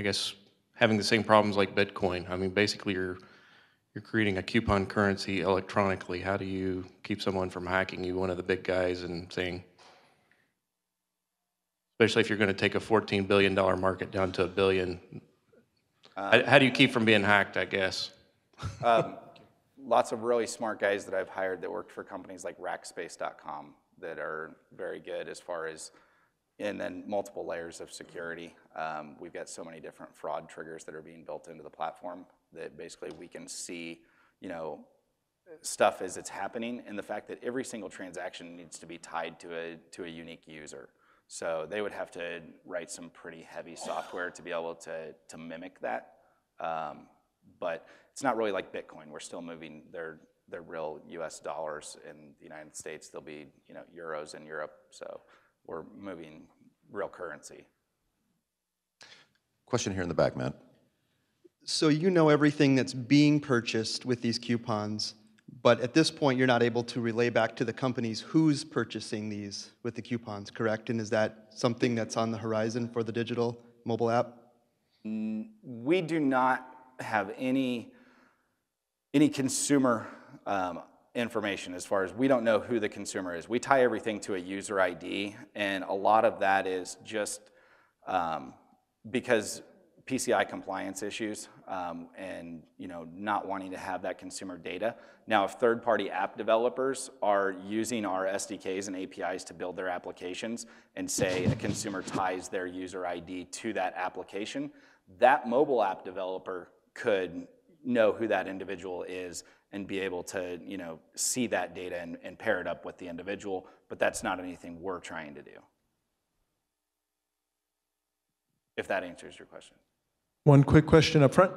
guess, having the same problems like Bitcoin? I mean, basically you're creating a coupon currency electronically. How do you keep someone from hacking you, one of the big guys, and saying, especially if you're going to take a $14 billion market down to $1 billion, how do you keep from being hacked, I guess? Lots of really smart guys that I've hired that worked for companies like Rackspace.com that are very good as far as, and then multiple layers of security. We've got so many different fraud triggers that are being built into the platform that basically we can see, you know, stuff as it's happening, and the fact that every single transaction needs to be tied to a unique user. So they would have to write some pretty heavy software to be able to mimic that. But it's not really like Bitcoin. We're still moving their real US dollars in the United States. There'll be, you know, euros in Europe. So we're moving real currency. Question here in the back, Matt. So you know everything that's being purchased with these coupons, but at this point you're not able to relay back to the companies who's purchasing these with the coupons, correct? And is that something that's on the horizon for the digital mobile app? We do not have any consumer information as far as we don't know who the consumer is. We tie everything to a user ID, and a lot of that is just because PCI compliance issues and, you know, not wanting to have that consumer data. Now, if third-party app developers are using our SDKs and APIs to build their applications, and say a consumer ties their user ID to that application, that mobile app developer could know who that individual is and be able to, you know, see that data and pair it up with the individual, but that's not anything we're trying to do. If that answers your question. One quick question up front.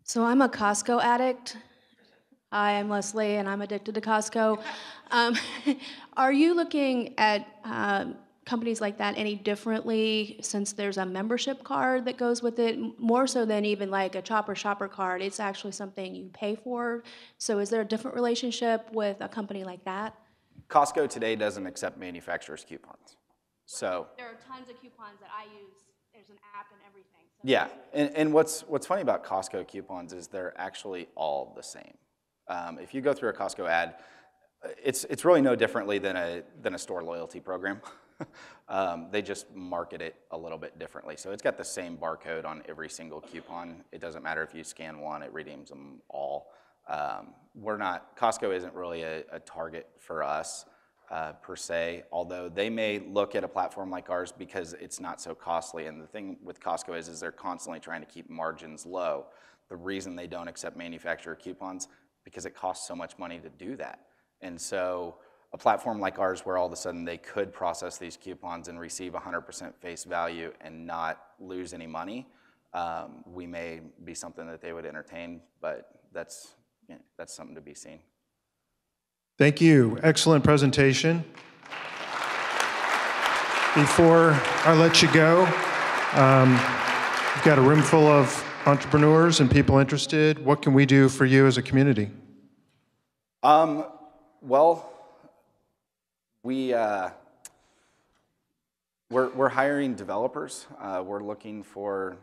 So I'm a Costco addict. Hi, I'm Leslie, and I'm addicted to Costco. Are you looking at companies like that any differently, since there's a membership card that goes with it, more so than even like a Chopper Shopper card? It's actually something you pay for. So is there a different relationship with a company like that? Costco today doesn't accept manufacturers' coupons. So there are tons of coupons that I use. There's an app and everything. So yeah, and what's funny about Costco coupons is they're actually all the same. If you go through a Costco ad, it's really no differently than a store loyalty program. They just market it a little bit differently. So it's got the same barcode on every single coupon. It doesn't matter if you scan one, it redeems them all. Costco isn't really a target for us per se, although they may look at a platform like ours because it's not so costly. And the thing with Costco is they're constantly trying to keep margins low. The reason they don't accept manufacturer coupons, because it costs so much money to do that. And so a platform like ours, where all of a sudden they could process these coupons and receive 100% face value and not lose any money, we may be something that they would entertain, but that's something to be seen. Thank you. Excellent presentation. Before I let you go, you've got a room full of entrepreneurs and people interested. What can we do for you as a community? Well, we're hiring developers. We're looking for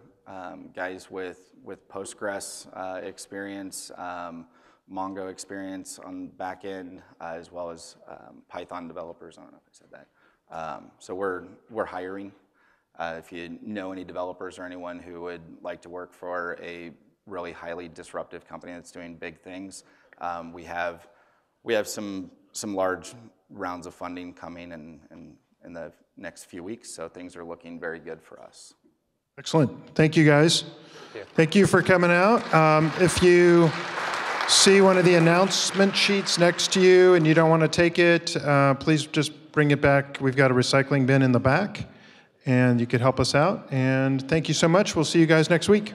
guys with Postgres experience, Mongo experience on the back end, as well as Python developers. I don't know if I said that. So we're hiring. If you know any developers or anyone who would like to work for a really highly disruptive company that's doing big things, we have some large rounds of funding coming in the next few weeks, so things are looking very good for us. Excellent. Thank you, guys. Thank you for coming out. If you see one of the announcement sheets next to you and you don't want to take it, please just bring it back. We've got a recycling bin in the back, and you could help us out. And thank you so much. We'll see you guys next week.